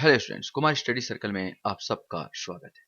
Hello students, Kumar study circle में आप सबका स्वागत है।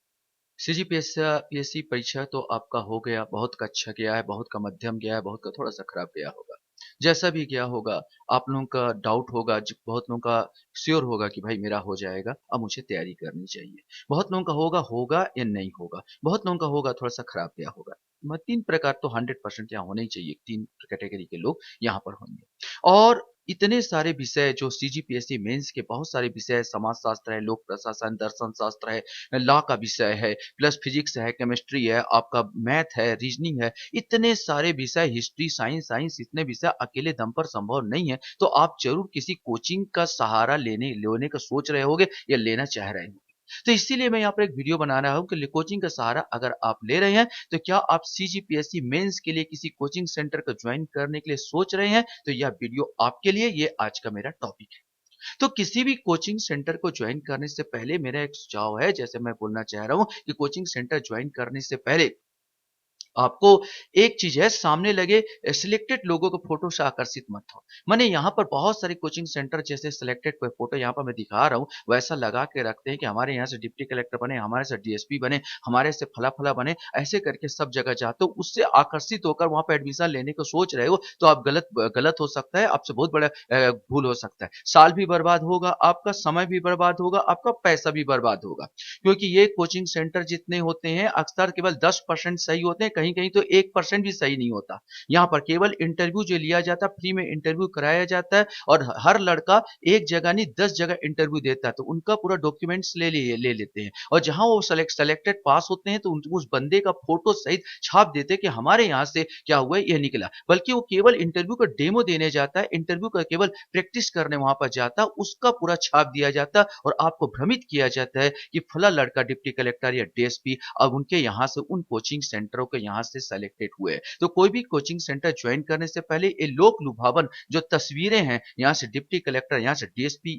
सीजीपीएससी परीक्षा तो आपका हो गया, बहुत का अच्छा गया है, बहुत का मध्यम गया है, बहुत का थोड़ा सा खराब गया होगा। जैसा भी गया होगा, आप लोगों का डाउट होगा, बहुत लोगों का श्योर होगा कि भाई मेरा हो जाएगा, अब मुझे तैयारी करनी चाहिए। बहुत लोगों का होगा होगा या नहीं होगा, बहुत लोगों का होगा थोड़ा सा खराब गया होगा। तीन प्रकार तो 100% यहाँ होने ही चाहिए, तीन कैटेगरी के लोग यहाँ पर होंगे। और इतने सारे विषय जो सीजीपीएससी मेंस के बहुत सारे विषय है, समाज शास्त्र है, लोक प्रशासन, दर्शन शास्त्र है, लॉ का विषय है, प्लस फिजिक्स है, केमिस्ट्री है, आपका मैथ है, रीजनिंग है, इतने सारे विषय, हिस्ट्री, साइंस साइंस इतने विषय अकेले दम पर संभव नहीं है। तो आप जरूर किसी कोचिंग का सहारा लेने का सोच रहे होगे या लेना चाह रहे होगे। तो इसीलिए मैं यहाँ पर एक वीडियो बना रहा हूँ कि कोचिंग का सहारा अगर आप ले रहे हैं, तो क्या आप सीजीपीएससी मेंस के लिए किसी कोचिंग सेंटर को ज्वाइन करने के लिए सोच रहे हैं, तो यह वीडियो आपके लिए, ये आज का मेरा टॉपिक है। तो किसी भी कोचिंग सेंटर को ज्वाइन करने से पहले मेरा एक सुझाव है, जैसे मैं बोलना चाह रहा हूँ कि कोचिंग सेंटर ज्वाइन करने से पहले आपको एक चीज है, सामने लगे सिलेक्टेड लोगों को फोटो से आकर्षित मत हो। मैंने यहाँ पर बहुत सारे कोचिंग सेंटर जैसे सिलेक्टेड कोई फोटो यहाँ पर मैं दिखा रहा हूँ, वैसा लगा के रखते हैं कि हमारे यहाँ से डिप्टी कलेक्टर बने, हमारे से डीएसपी बने, हमारे से फला फला बने, ऐसे करके सब जगह जाते हो। उससे आकर्षित होकर वहां पर एडमिशन लेने को सोच रहे हो, तो आप गलत गलत हो सकता है, आपसे बहुत बड़ा भूल हो सकता है। साल भी बर्बाद होगा, आपका समय भी बर्बाद होगा, आपका पैसा भी बर्बाद होगा। क्योंकि ये कोचिंग सेंटर जितने होते हैं, अक्सर केवल 10% सही होते हैं, कहीं कहीं तो 1% भी सही नहीं होता। यहाँ पर केवल इंटरव्यू जो लिया जाता है, फ्री में इंटरव्यू कराया जाता है, और हर लड़का एक जगह नहीं 10 जगह इंटरव्यू देता है, तो उनका पूरा डॉक्यूमेंट्स ले लेते हैं, और जहां वो सेलेक्टेड पास होते हैं, तो उस बंदे का फोटो सहित छाप देते हैं कि हमारे यहाँ से क्या हुआ है, यह निकला। बल्कि वो केवल इंटरव्यू का डेमो देने जाता है, इंटरव्यू का केवल प्रैक्टिस करने वहां पर जाता है, उसका पूरा छाप दिया जाता है, और आपको भ्रमित किया जाता है कि फला लड़का डिप्टी कलेक्टर या डीएसपी अब उनके यहाँ से, उन कोचिंग सेंटरों के यहाँ से सेलेक्टेड हुए। तो कोई भी कोचिंग सेंटर ज्वाइन करने से पहले ये लोक लुभावन जो तस्वीरें हैं, यहाँ से डिप्टी कलेक्टर, यहाँ से डीएसपी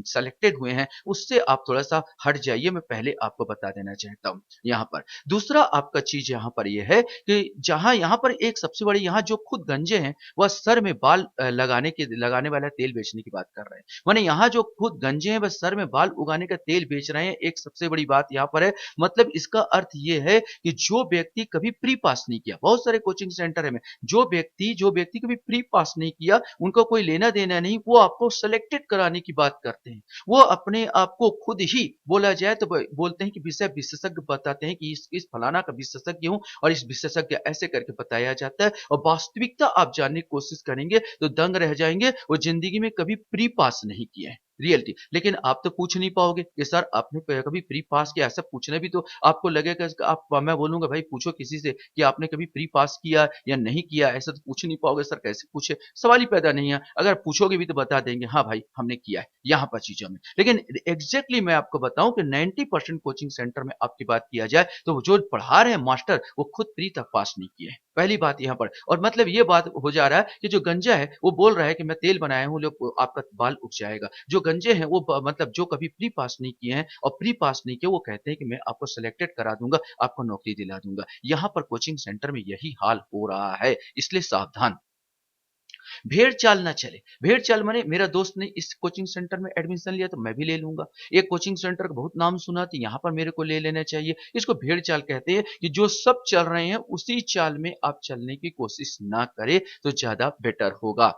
सेलेक्टेड हुए हैं, उससे आप थोड़ा सा हट जाइए। मैं पहले आपको बता देना चाहता हूँ। यहाँ पर दूसरा आपका चीज यहाँ पर यह है कि जहां यहाँ पर एक सबसे बड़ी, यहाँ जो खुद गंजे हैं, वह सर में बाल लगाने वाला तेल बेचने की बात कर रहे हैं। माने यहाँ जो खुद गंजे हैं, बस सर में बाल उगाने का तेल बेच रहे हैं। एक सबसे बड़ी बात यहाँ पर है, मतलब इसका अर्थ ये है कि जो व्यक्ति कभी प्री पास नहीं किया, बहुत सारे कोचिंग सेंटर है में जो व्यक्ति कभी प्री पास नहीं किया, उनको कोई लेना देना नहीं, वो आपको सेलेक्टेड कराने की बात करते हैं। वो अपने आप को खुद ही बोला जाए तो बोलते हैं कि विषय विशेषज्ञ बताते हैं कि इस फलाना का विशेषज्ञ हूं, और इस विशेषज्ञ ऐसे करके बताया जाता है, और वास्तविकता आप जानने की कोशिश करेंगे तो दंग रह जाएंगे। वो जिंदगी में कभी प्री पास नहीं किए हैं, रियलिटी। लेकिन आप तो पूछ नहीं पाओगे कि सर आपने कभी प्री पास किया, ऐसा पूछने भी तो आपको लगेगा कि आप, मैं बोलूंगा भाई पूछो किसी से कि आपने कभी प्री पास किया या नहीं किया, ऐसा तो पूछ नहीं पाओगे। सर कैसे पूछे, सवाल ही पैदा नहीं है। अगर पूछोगे भी तो बता देंगे हाँ भाई हमने किया है यहाँ पर चीजों में। लेकिन एग्जैक्टली मैं आपको बताऊं कि 90% कोचिंग सेंटर में आपकी बात किया जाए, तो जो पढ़ा रहे हैं मास्टर, वो खुद प्री तक पास नहीं किए हैं। पहली बात यहाँ पर, और मतलब ये बात हो जा रहा है कि जो गंजा है वो बोल रहा है कि मैं तेल बनाया हूँ, लोग आपका बाल उग जाएगा। जो गंजे हैं वो मतलब जो कभी प्री पास नहीं किए हैं और प्री पास नहीं किए, वो कहते हैं कि मैं आपको सिलेक्टेड करा दूंगा, आपको नौकरी दिला दूंगा। यहाँ पर कोचिंग सेंटर में यही हाल हो रहा है, इसलिए सावधान। भेड़ चाल ना चले। भेड़ चाल माने मेरा दोस्त ने इस कोचिंग सेंटर में एडमिशन लिया तो मैं भी ले लूंगा। एक कोचिंग सेंटर का बहुत नाम सुना तो यहाँ पर मेरे को ले लेना चाहिए। इसको भेड़ चाल कहते हैं कि जो सब चल रहे हैं उसी चाल में आप चलने की कोशिश ना करें तो ज्यादा बेटर होगा।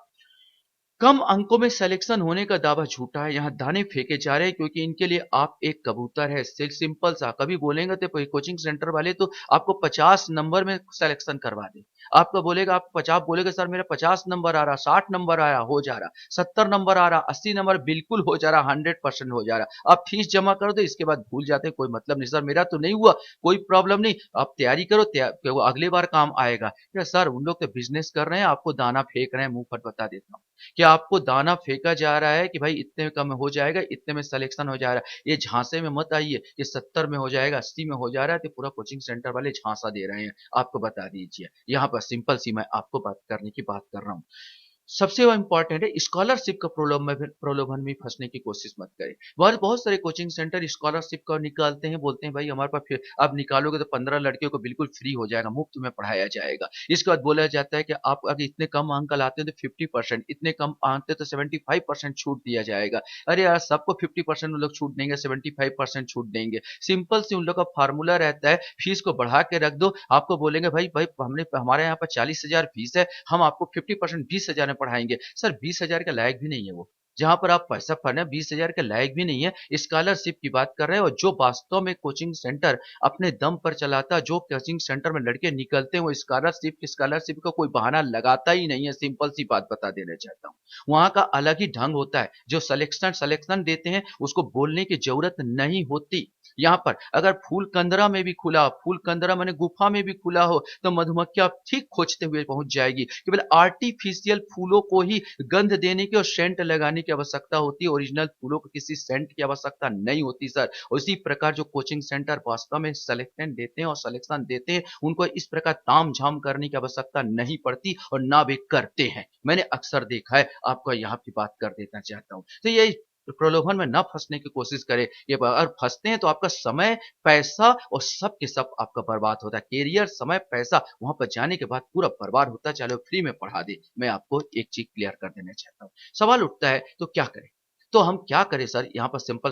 कम अंकों में सिलेक्शन होने का दावा झूठा है। यहाँ दाने फेंके जा रहे हैं क्योंकि इनके लिए आप एक कबूतर है। सिंपल सा, कभी बोलेंगे तो कोचिंग सेंटर वाले तो आपको 50 नंबर में सिलेक्शन करवा दे। आपको बोलेगा, आप 50 बोलेगा सर मेरा 50 नंबर आ रहा, 60 नंबर आया, हो जा रहा, 70 नंबर आ रहा, 80 नंबर बिल्कुल हो जा रहा, 100% हो जा रहा। आप फीस जमा कर दो, इसके बाद भूल जाते हैं, कोई मतलब नहीं। सर मेरा तो नहीं हुआ, कोई प्रॉब्लम नहीं, आप तैयारी करो, वो अगले बार काम आएगा। क्या सर, उन लोग तो बिजनेस कर रहे हैं, आपको दाना फेंक रहे हैं। मुंह फट बता देता हूँ कि आपको दाना फेंका जा रहा है कि भाई इतने कम हो जाएगा, इतने में सिलेक्शन हो जा रहा है। ये झांसे में मत आइए कि 70 में हो जाएगा, 80 में हो जा रहा है, तो पूरा कोचिंग सेंटर वाले झांसा दे रहे हैं। आपको बता दीजिए, यहाँ पर सिंपल सी मैं आपको बात करने की बात कर रहा हूँ। सबसे इम्पोर्टेंट है स्कॉलरशिप का प्रलोभन में फंसने की कोशिश मत करें। बहुत बहुत सारे कोचिंग सेंटर स्कॉलरशिप का निकालते हैं, बोलते हैं भाई हमारे पास फिर आप निकालोगे तो 15 लड़कियों को बिल्कुल फ्री हो जाएगा, मुफ्त में पढ़ाया जाएगा। इसके बाद बोला जाता है कि आप अगर इतने कम अंक लाते हो तो 50%, इतने कम आते तो 75% छूट दिया जाएगा। अरे यार, सबको 50% उन लोग छूट देंगे, 75% छूट देंगे? सिंपल सी उन लोग का फार्मूला रहता है, फीस को बढ़ा के रख दो। आपको बोलेंगे भाई भाई हमने हमारे यहाँ पर 40,000 फीस है, हम आपको 50% 20,000 में पढ़ाएंगे। सर 20,000 के लायक भी नहीं है वो। जहां पर आप पैसा पढ़ना 20,000 के लायक भी नहीं है, स्कॉलरशिप की बात कर रहे हैं। और जो वास्तव में कोचिंग सेंटर अपने दम पर चलाता, जो कोचिंग सेंटर में लड़के निकलते हैं, वो स्कॉलरशिप का कोई बहाना लगाता ही नहीं है। सिंपल सी बात बता देना चाहता हूँ। वहां का अलग ही ढंग होता है। जो सिलेक्शन देते हैं उसको बोलने की जरूरत नहीं होती। यहाँ पर अगर फूल कंदरा में भी खुला, फूल कंदरा माने गुफा में भी खुला हो, तो मधुमक्खियां ठीक खोजते हुए पहुंच जाएगी। केवल आर्टिफिशियल फूलों को ही गंध देने की और सेंट लगाने की आवश्यकता होती है, ओरिजिनल फूलों को किसी सेंट की आवश्यकता नहीं होती सर। उसी प्रकार जो कोचिंग सेंटर वास्तव में सिलेक्शन देते हैं और सिलेक्शन देते हैं, उनको इस प्रकार ताम झाम करने की आवश्यकता नहीं पड़ती और ना वे करते हैं। मैंने अक्सर देखा है, आपको यहाँ की बात कर देना चाहता हूँ। तो ये प्रलोभन में ना फंसने की कोशिश करें। ये अगर फंसते हैं तो आपका समय, पैसा और सब के सब आपका बर्बाद होता है। कैरियर, समय, पैसा वहां पर जाने के बाद पूरा बर्बाद होता है, चाहे वो फ्री में पढ़ा दे। मैं आपको एक चीज क्लियर कर देना चाहता हूँ। सवाल उठता है तो क्या करें? तो हम क्या करें सर? यहाँ पर सिंपल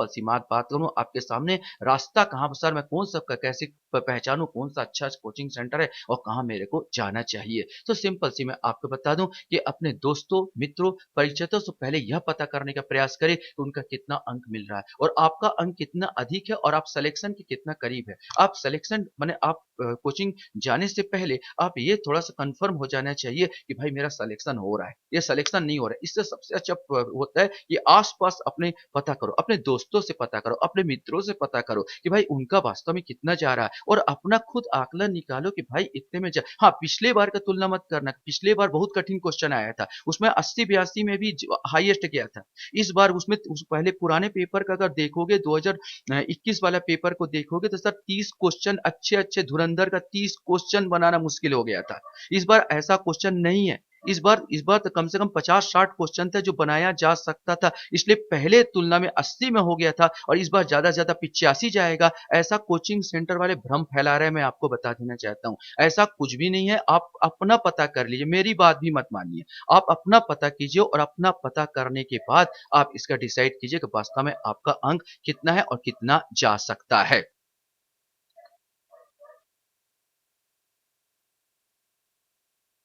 सी बात करूँ आपके सामने। रास्ता कहाँ पर सर, मैं कौन सा कैसे पहचानूं कौन सा अच्छा कोचिंग सेंटर है और कहाँ मेरे को जाना चाहिए? तो सिंपल सी मैं आपको बता दूं कि अपने दोस्तों, मित्रों, परिचितों से पहले यह पता करने का प्रयास करें कि उनका कितना अंक मिल रहा है और आपका अंक कितना अधिक है और आप सिलेक्शन के कितना करीब है। आप सिलेक्शन माने आप कोचिंग जाने से पहले आप ये थोड़ा सा कंफर्म हो जाना चाहिए कि भाई मेरा सिलेक्शन हो रहा है, ये सिलेक्शन नहीं हो रहा है। इससे सबसे अच्छा होता है कि आस-पास अपने पता करो, अपने दोस्तों से पता करो, अपने मित्रों से पता करो कि भाई उनका वास्तव में कितना जा रहा है और अपना खुद आकलन निकालो कि भाई इतने में जा। हाँ, पिछले बार का तुलना मत करना। पिछले बार बहुत कठिन क्वेश्चन आया था, उसमें 80-82 में भी हाईएस्ट गया था। इस बार उसमें पहले पुराने पेपर का अगर देखोगे, 2021 वाला पेपर को देखोगे तो सर 30 क्वेश्चन, अच्छे अच्छे धुरंधर का 30 क्वेश्चन बनाना मुश्किल हो गया था। इस बार ऐसा क्वेश्चन नहीं है। इस बार तो कम से कम 50-60 क्वेश्चन थे जो बनाया जा सकता था, इसलिए पहले तुलना में 80 में हो गया था और इस बार ज्यादा से ज्यादा 85 जाएगा। ऐसा कोचिंग सेंटर वाले भ्रम फैला रहे हैं, मैं आपको बता देना चाहता हूँ। ऐसा कुछ भी नहीं है। आप अपना पता कर लीजिए, मेरी बात भी मत मानिए। आप अपना पता कीजिए और अपना पता करने के बाद आप इसका डिसाइड कीजिए कि वास्तव में आपका अंक कितना है और कितना जा सकता है।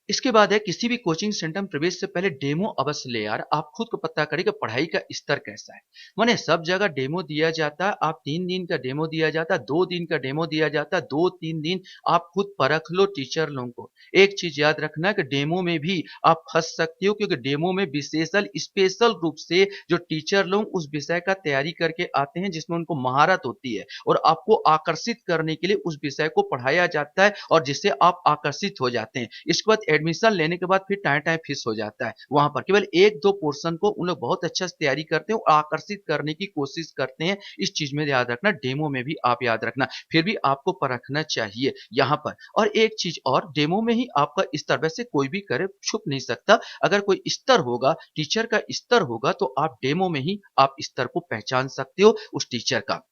इसके बाद है, किसी भी कोचिंग सेंटर में प्रवेश से पहले डेमो अवश्य ले यार। आप खुद को पता करें कि पढ़ाई का स्तर कैसा है। माने सब जगह डेमो दिया जाता है। आप 3 दिन का डेमो दिया जाता है, 2 दिन का डेमो दिया जाता है, 2-3 दिन आप खुद परख लो टीचर लोगों को। एक चीज याद रखना कि डेमो में भी आप फंस सकते हो, क्योंकि डेमो में विशेषल स्पेशल रूप से जो टीचर लोग उस विषय का तैयारी करके आते हैं, जिसमें उनको महारत होती है और आपको आकर्षित करने के लिए उस विषय को पढ़ाया जाता है और जिससे आप आकर्षित हो जाते हैं। इसके बाद एडमिशन लेने के बाद फिर टाइम टाइम फिक्स हो जाता है। वहां पर केवल 1-2 पोर्शन को उन लोग बहुत अच्छा से तैयारी करते हैं और आकर्षित करने की कोशिश करते हैं। इस चीज में याद रखना, डेमो में भी आप याद रखना। फिर भी आपको परखना चाहिए यहाँ पर। और एक चीज और, डेमो में ही आपका स्तर, वैसे कोई भी करे, छुप नहीं सकता। अगर कोई स्तर होगा, टीचर का स्तर होगा, तो आप डेमो में ही आप स्तर को पहचान सकते हो उस टीचर का।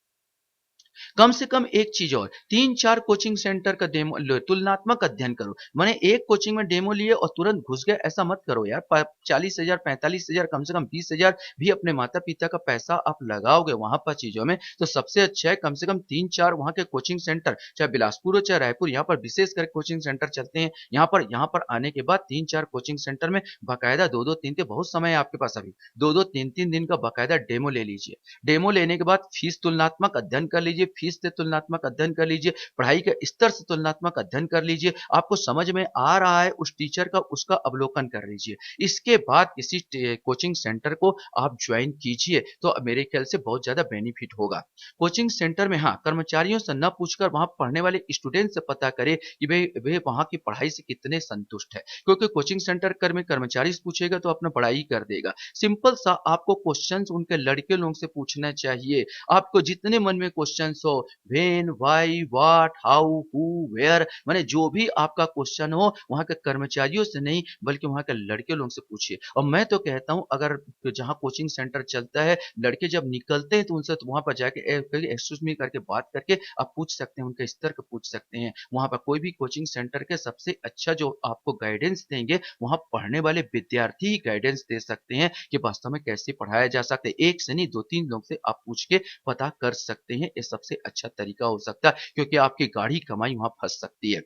कम से कम एक चीज और, 3-4 कोचिंग सेंटर का डेमो तुलनात्मक अध्ययन करो। मैंने एक कोचिंग में डेमो लिए और तुरंत घुस गए, ऐसा मत करो यार। 40,000, 45,000, कम से कम 20,000 भी अपने माता पिता का पैसा आप लगाओगे वहां पर चीजों में, तो सबसे अच्छा है कम से कम 3-4 वहां के कोचिंग सेंटर, चाहे बिलासपुर हो चाहे रायपुर, यहाँ पर विशेष कर कोचिंग सेंटर चलते हैं। यहाँ पर आने के बाद 3-4 कोचिंग सेंटर में बाकायदा 2-2, 3-3, बहुत समय है आपके पास अभी, 2-2, 3-3 दिन का बाकायदा डेमो ले लीजिए। डेमो लेने के बाद फीस तुलनात्मक अध्ययन कर लीजिए, फीस से तुलनात्मक अध्ययन कर लीजिए, पढ़ाई के स्तर से तुलनात्मक अध्ययन कर लीजिए। आपको समझ में आ रहा है उस टीचर का, उसका अवलोकन कर लीजिए। इसके बाद किसी कोचिंग सेंटर को आप ज्वाइन कीजिए, तो मेरे ख्याल से बहुत ज्यादा बेनिफिट होगा। कोचिंग सेंटर में हाँ, कर्मचारियों से न पूछकर वहां पढ़ने वाले स्टूडेंट से पता करें कि भाई वे वहां की पढ़ाई से कितने संतुष्ट है, क्योंकि कोचिंग सेंटर में कर्मचारी से पूछेगा तो अपना पढ़ाई कर देगा। सिंपल सा आपको क्वेश्चंस उनके लड़के लोगों से पूछना चाहिए। आपको जितने मन में क्वेश्चन क्वेश्चंस हो, when, why, what, how, who, where, माने जो भी आपका क्वेश्चन हो वहाँ के कर्मचारियों से नहीं बल्कि वहाँ के लड़के लोगों से पूछिए। और मैं तो कहता हूँ अगर जहाँ कोचिंग सेंटर चलता है, लड़के जब निकलते हैं तो उनसे तो वहाँ पर जाके एक्सक्यूज मी करके बात करके आप पूछ सकते हैं, उनके स्तर का पूछ सकते हैं। वहाँ पर कोई भी कोचिंग सेंटर के सबसे अच्छा जो आपको गाइडेंस देंगे, वहाँ पढ़ने वाले विद्यार्थी ही गाइडेंस दे सकते हैं कि वास्तव में कैसे पढ़ाया जा सकता है। एक से नहीं 2-3 लोग से आप पूछ के पता कर सकते हैं। ये सबसे अच्छा तरीका हो सकता है क्योंकि आपकी गाढ़ी कमाई वहाँ फँस सकती है।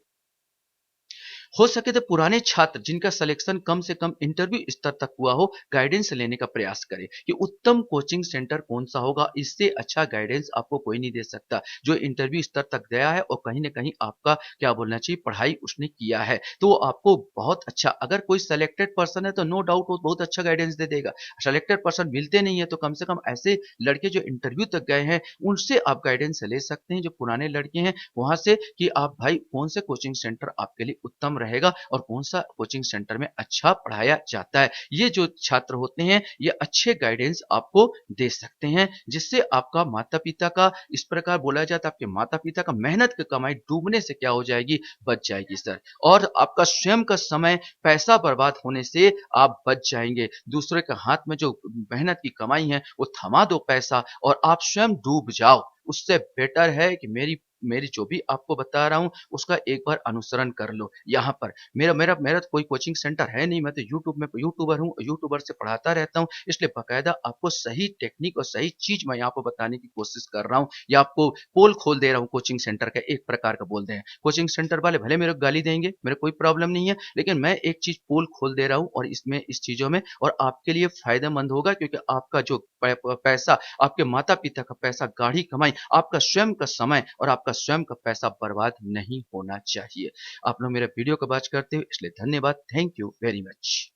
हो सके तो पुराने छात्र जिनका सिलेक्शन कम से कम इंटरव्यू स्तर तक हुआ हो, गाइडेंस लेने का प्रयास करें कि उत्तम कोचिंग सेंटर कौन सा होगा। इससे अच्छा गाइडेंस आपको कोई नहीं दे सकता जो इंटरव्यू स्तर तक गया है और कहीं ना कहीं आपका क्या बोलना चाहिए पढ़ाई उसने किया है, तो वो आपको बहुत अच्छा, अगर कोई सेलेक्टेड पर्सन है तो नो डाउट वो बहुत अच्छा गाइडेंस दे देगा। सेलेक्टेड पर्सन मिलते नहीं है तो कम से कम ऐसे लड़के जो इंटरव्यू तक गए हैं उनसे आप गाइडेंस ले सकते हैं, जो पुराने लड़के हैं वहां से, कि आप भाई कौन से कोचिंग सेंटर आपके लिए उत्तम रहेगा और कौन सा कोचिंग सेंटर में अच्छा पढ़ाया जाता है। ये जो छात्र होते हैं ये अच्छे गाइडेंस आपको दे सकते हैं, जिससे आपका माता पिता का, इस प्रकार बोला जाता है, आपके माता पिता का मेहनत की कमाई डूबने से क्या हो जाएगी, बच जाएगी सर। और आपका स्वयं का समय पैसा बर्बाद होने से आप बच जाएंगे। दूसरे के हाथ में जो मेहनत की कमाई है वो थमा दो पैसा और आप स्वयं डूब जाओ। उससे बेटर है कि मेरी मेरी जो भी आपको बता रहा हूँ उसका एक बार अनुसरण कर लो। यहाँ पर मेरा मेरा मेरा तो कोई कोचिंग सेंटर है नहीं, मैं तो यूट्यूब में यूट्यूबर हूँ, यूट्यूबर से पढ़ाता रहता हूँ, इसलिए बकायदा आपको सही टेक्निक और सही चीज मैं यहाँ पर बताने की कोशिश कर रहा हूँ, या आपको पोल खोल दे रहा हूँ कोचिंग सेंटर का एक प्रकार का बोलते हैं। कोचिंग सेंटर वाले भले मेरे को गाली देंगे, मेरे कोई प्रॉब्लम नहीं है, लेकिन मैं एक चीज पोल खोल दे रहा हूँ और इसमें इस चीजों में और आपके लिए फायदेमंद होगा, क्योंकि आपका जो पैसा, आपके माता पिता का पैसा, गाढ़ी कमाई, आपका स्वयं का समय और आपका स्वयं का पैसा बर्बाद नहीं होना चाहिए। आप लोग मेरे वीडियो को वॉच करते हो इसलिए धन्यवाद। Thank you very much.